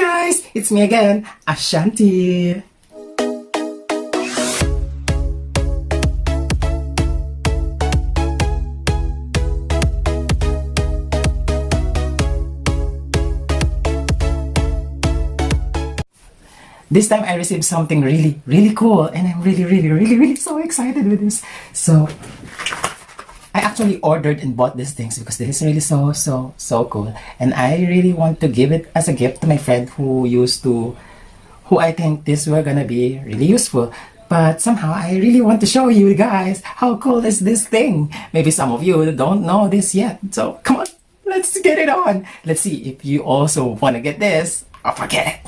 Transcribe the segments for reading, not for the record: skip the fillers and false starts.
guys, it's me again, Ashanti. This time I received something really cool, and I'm really so excited with this. So I actually ordered and bought these things because this is really so cool, and I really want to give it as a gift to my friend who I think this were gonna be really useful. But somehow I really want to show you guys how cool is this thing. Maybe some of you don't know this yet, so come on, let's get it on. Let's see if you also want to get this or forget it.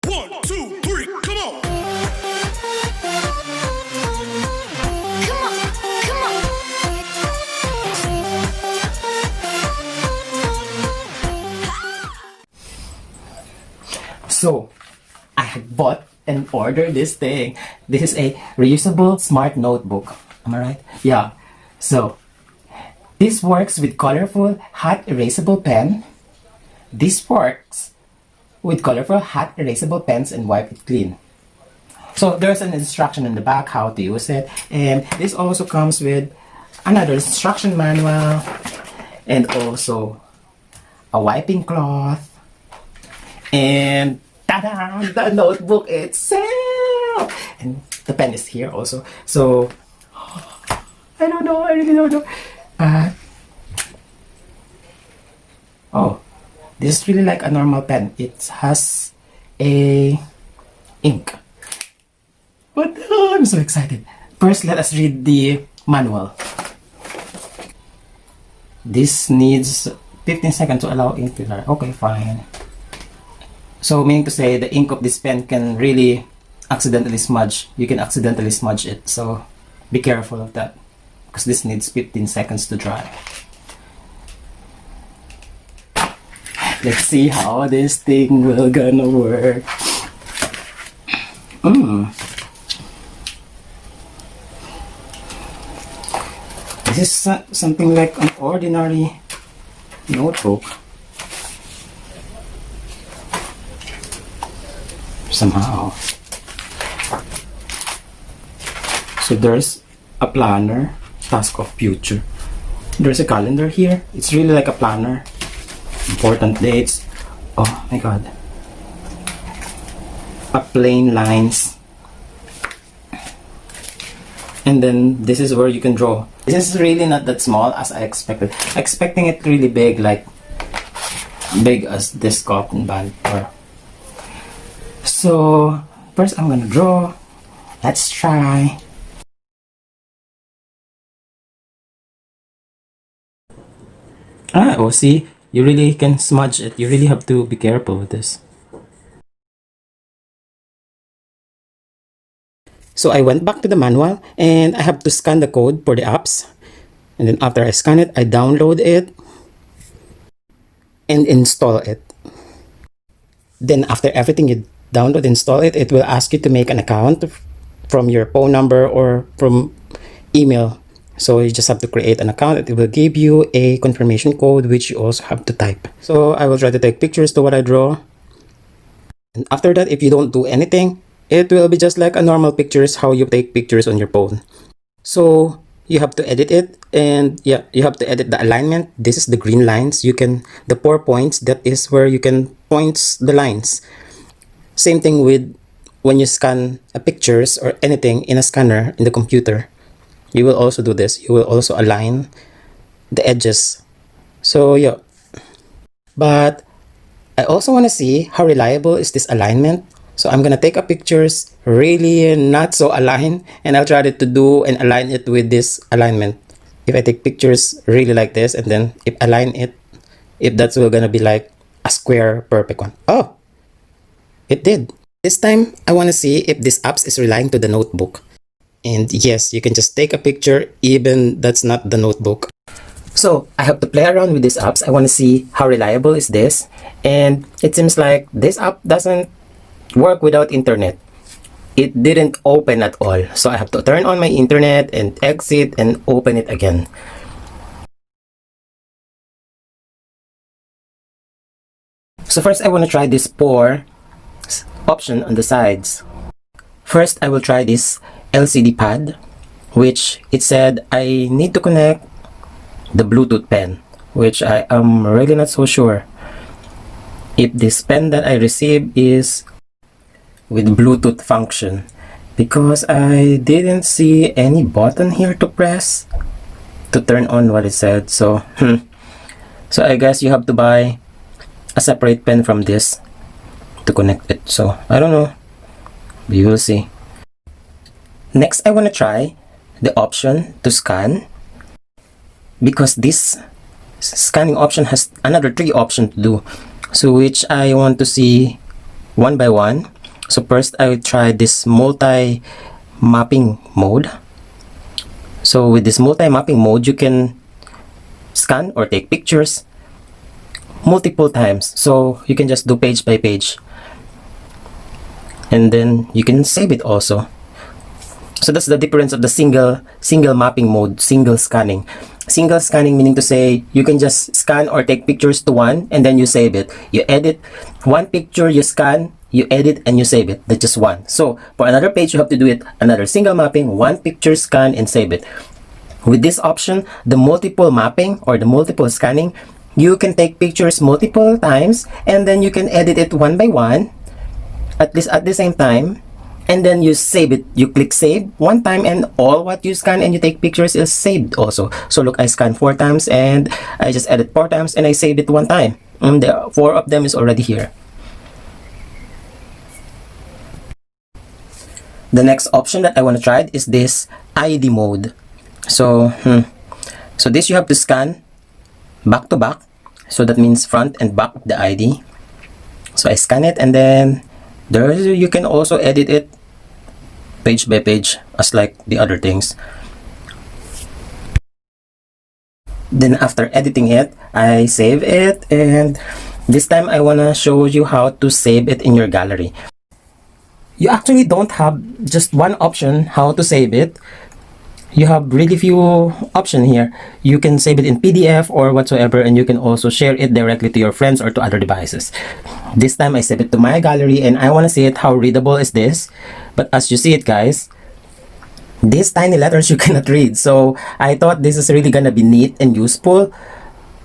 1, 2, 3, come on! So, I had bought and ordered this thing. This is a reusable smart notebook. Am I right? Yeah. So, this works with colorful hot erasable pen. This works with colorful hot erasable pens and wipe it clean. So, there's an instruction in the back how to use it. And this also comes with another instruction manual and also a wiping cloth. And ta-da! The notebook itself! And the pen is here also. So, I don't know, I really don't know. Oh, this is really like a normal pen. It has a ink. But I'm so excited. First, let us read the manual. This needs 15 seconds to allow ink to dry. Okay, fine. So, meaning to say, the ink of this pen can really accidentally smudge. You can accidentally smudge it. So, be careful of that. Because this needs 15 seconds to dry. Let's see how this thing will gonna work. This is something like an ordinary notebook. Somehow. So there's a planner, task of future. There's a calendar here. It's really like a planner. Important dates. Oh my god. A plain lines. And then this is where you can draw. This is really not that small as I expected. Expecting it really big, like big as this cotton band. So first I'm gonna draw. Let's try. Oh, see, you really can smudge it. You really have to be careful with this. So I went back to the manual and I have to scan the code for the apps. And then after I scan it, I download it and install it. Then after everything you download, install it, it will ask you to make an account from your phone number or from email. So you just have to create an account. It will give you a confirmation code which you also have to type. So I will try to take pictures to what I draw. And after that, if you don't do anything, it will be just like a normal pictures, how you take pictures on your phone. So you have to edit it, and yeah, you have to edit the alignment. This is the green lines. The 4 points, that is where you can point the lines. Same thing with when you scan a pictures or anything in a scanner in the computer. You will also do this. You will also align the edges. So yeah. But I also want to see how reliable is this alignment. So I'm gonna take a pictures really not so aligned, and I'll try to do and align it with this alignment. If I take pictures really like this, and then if align it, if that's gonna be like a square perfect one. Oh, it did. This time I want to see if this apps is relying to the notebook. And yes, you can just take a picture even that's not the notebook. So I have to play around with these apps. I want to see how reliable is this, and it seems like this app doesn't work without internet. It didn't open at all, so I have to turn on my internet and exit and open it again. So first I want to try this pour option on the sides. First I will try this LCD pad, which it said I need to connect the Bluetooth pen, which I am really not so sure if this pen that I received is with Bluetooth function, because I didn't see any button here to press to turn on what it said. So I guess you have to buy a separate pen from this to connect it. So I don't know, we will see. Next I want to try the option to scan, because this scanning option has another 3 options to do, so which I want to see one by one. So first I will try this multi-mapping mode. So with this multi-mapping mode, you can scan or take pictures multiple times. So you can just do page by page, and then you can save it also. So that's the difference of the single mapping mode, single scanning. Single scanning meaning to say you can just scan or take pictures to one and then you save it. You edit one picture, you scan, you edit, and you save it. That's just one. So for another page, you have to do it another single mapping, one picture, scan, and save it. With this option, the multiple mapping or the multiple scanning, you can take pictures multiple times and then you can edit it one by one, at least at the same time, and then you save it. You click save one time and all what you scan and you take pictures is saved also. So look, I scanned 4 times and I just edit 4 times and I saved it 1 time, and the 4 of them is already here. The next option that I want to try is this ID mode. So so this you have to scan back to back, so that means front and back of the ID. So I scan it, and then there you can also edit it page by page as like the other things. Then after editing it, I save it, and this time I want to show you how to save it in your gallery. You actually don't have just one option how to save it. You have really few options here. You can save it in PDF or whatsoever, and you can also share it directly to your friends or to other devices. This time I save it to my gallery, and I want to see it how readable is this. But as you see it, guys, these tiny letters you cannot read. So I thought this is really gonna be neat and useful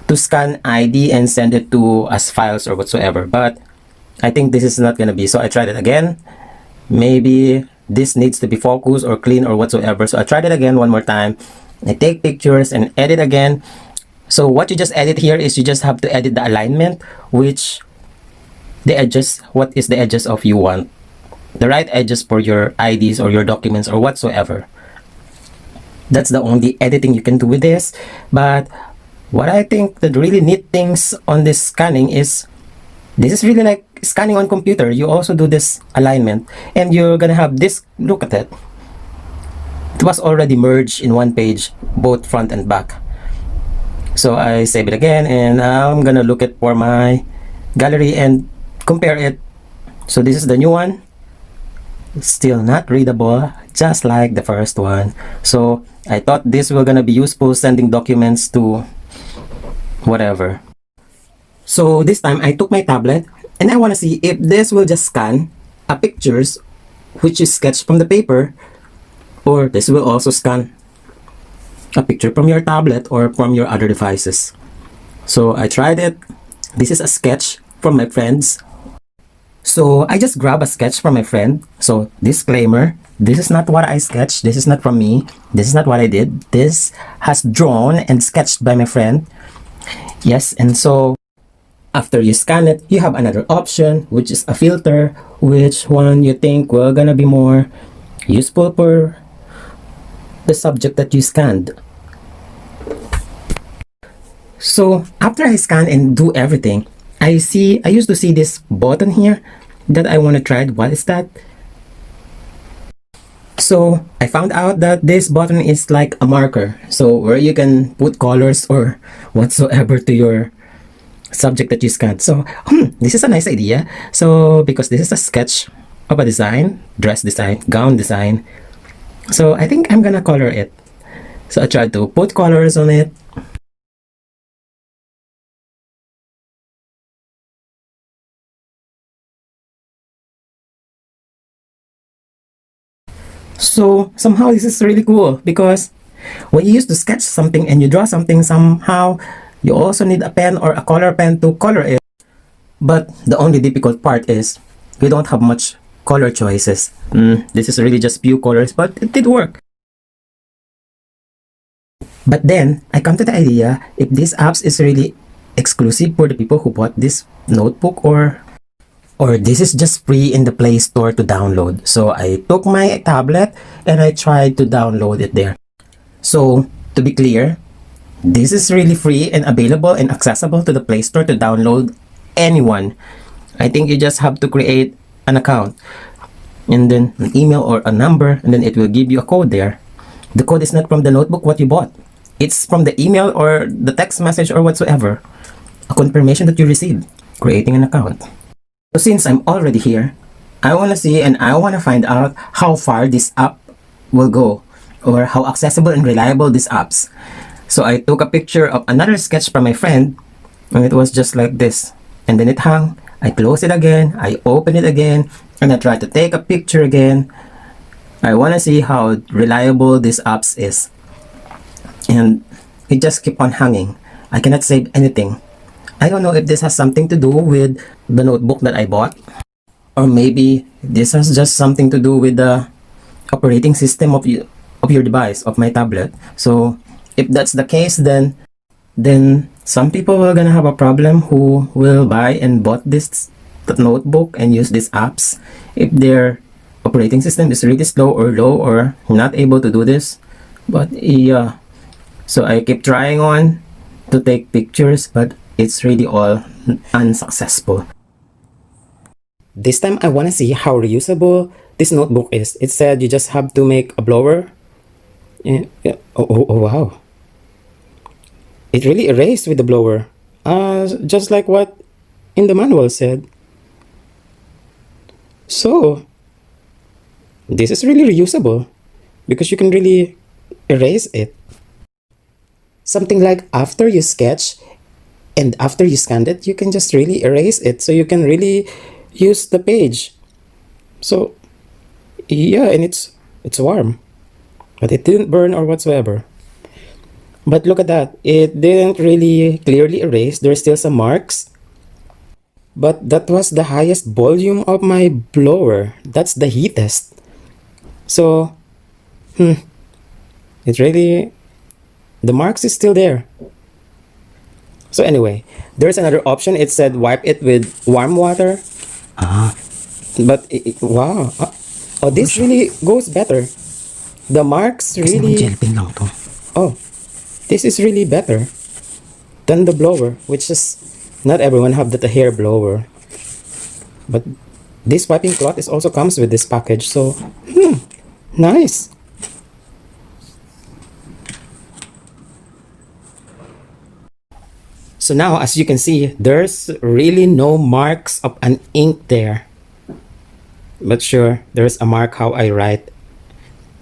to scan ID and send it to as files or whatsoever. But I think this is not gonna be. So I tried it again. Maybe this needs to be focused or clean or whatsoever. So I tried it again one more time. I take pictures and edit again. So what you just edit here is you just have to edit the alignment, which the edges, what is the edges of you want. The right edges for your IDs or your documents or whatsoever. That's the only editing you can do with this. But what I think the really neat things on this scanning is, this is really like scanning on computer. You also do this alignment, and you're gonna have this, look at it. It was already merged in one page, both front and back. So I save it again, and now I'm gonna look at for my gallery and compare it. So this is the new one. Still not readable, just like the first one. So I thought this was gonna be useful sending documents to whatever. So this time I took my tablet and I want to see if this will just scan a pictures which is sketched from the paper, or this will also scan a picture from your tablet or from your other devices. So I tried it. This is a sketch from my friends. So I just grab a sketch from my friend. So disclaimer, this is not what I sketched. This is not from me. This is not what I did. This has drawn and sketched by my friend. Yes, and so after you scan it, you have another option, which is a filter. Which one you think will gonna be more useful for the subject that you scanned? So after I scan and do everything, I used to see this button here that I want to try. What is that? So I found out that this button is like a marker, so where you can put colors or whatsoever to your subject that you scanned. So this is a nice idea. So because this is a sketch of a design, dress design, gown design, so I think I'm gonna color it. So I tried to put colors on it. So somehow this is really cool because when you used to sketch something and you draw something, somehow you also need a pen or a color pen to color it. But the only difficult part is we don't have much color choices. This is really just few colors, but it did work. But then I come to the idea if this apps is really exclusive for the people who bought this notebook, or this is just free in the Play Store to download. So I took my tablet and I tried to download it there. So to be clear, this is really free and available and accessible to the Play Store to download anyone. I think you just have to create an account and then an email or a number, and then it will give you a code there. The code is not from the notebook what you bought. It's from the email or the text message or whatsoever. A confirmation that you received creating an account. So since I'm already here, I want to see and I want to find out how far this app will go or how accessible and reliable this apps. So I took a picture of another sketch from my friend and it was just like this. And then it hung. I closed it again. I opened it again and I tried to take a picture again. I want to see how reliable this apps is. And it just kept on hanging. I cannot save anything. I don't know if this has something to do with the notebook that I bought, or maybe this has just something to do with the operating system of your device, of my tablet. So if that's the case, then some people are gonna have a problem who will buy and bought this notebook and use these apps if their operating system is really slow or low or not able to do this. But yeah, so I keep trying on to take pictures, but it's really all unsuccessful. This time I want to see how reusable this notebook is. It said you just have to make a blower. Yeah. Oh, wow. It really erased with the blower. Just like what in the manual said. So, this is really reusable because you can really erase it. Something like after you sketch and after you scanned it, you can just really erase it. So you can really use the page. So yeah, and it's warm, but it didn't burn or whatsoever. But look at that, it didn't really clearly erase. There's still some marks, but that was the highest volume of my blower. That's the heatest. So it really, the marks is still there. So anyway, there's another option. It said wipe it with warm water. But wow. Oh, this really goes better. The marks really. Oh, this is really better than the blower, which is not everyone have that hair blower. But this wiping cloth is also comes with this package. So nice. So now, as you can see, there's really no marks of an ink there. But sure, there's a mark how I write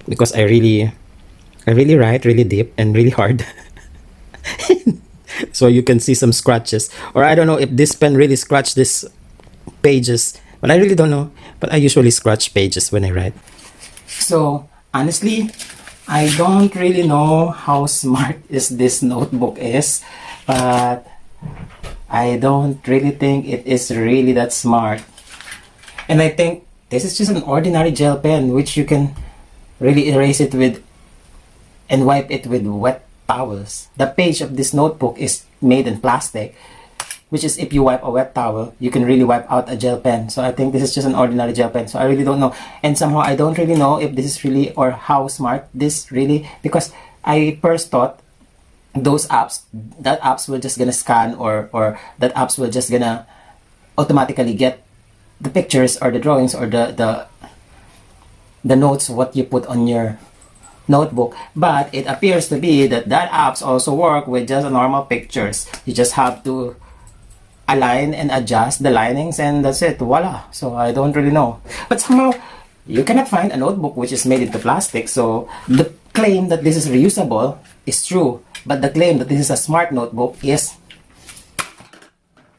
because I really write really deep and really hard. So you can see some scratches. Or I don't know if this pen really scratched these pages, but I really don't know. But I usually scratch pages when I write. So honestly, I don't really know how smart is this notebook is, but I don't really think it is really that smart. And I think this is just an ordinary gel pen which you can really erase it with and wipe it with wet towels. The page of this notebook is made in plastic, which is if you wipe a wet towel, you can really wipe out a gel pen. So I think this is just an ordinary gel pen. So I really don't know. And somehow I don't really know if this is really or how smart this really, because I first thought those apps, that apps will just gonna scan or that apps will just gonna automatically get the pictures or the drawings or the notes what you put on your notebook. But it appears to be that apps also work with just normal pictures. You just have to align and adjust the linings and that's it, voila. So I don't really know, but somehow you cannot find a notebook which is made into plastic. So the claim that this is reusable is true, but the claim that this is a smart notebook is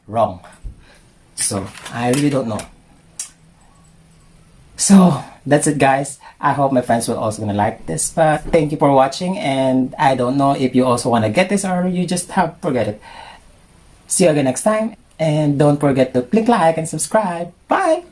wrong. So I really don't know. So that's it, guys. I hope my friends will also gonna like this. But thank you for watching, and I don't know if you also wanna get this or you just have forget it. See you again next time, and don't forget to click like and subscribe. Bye.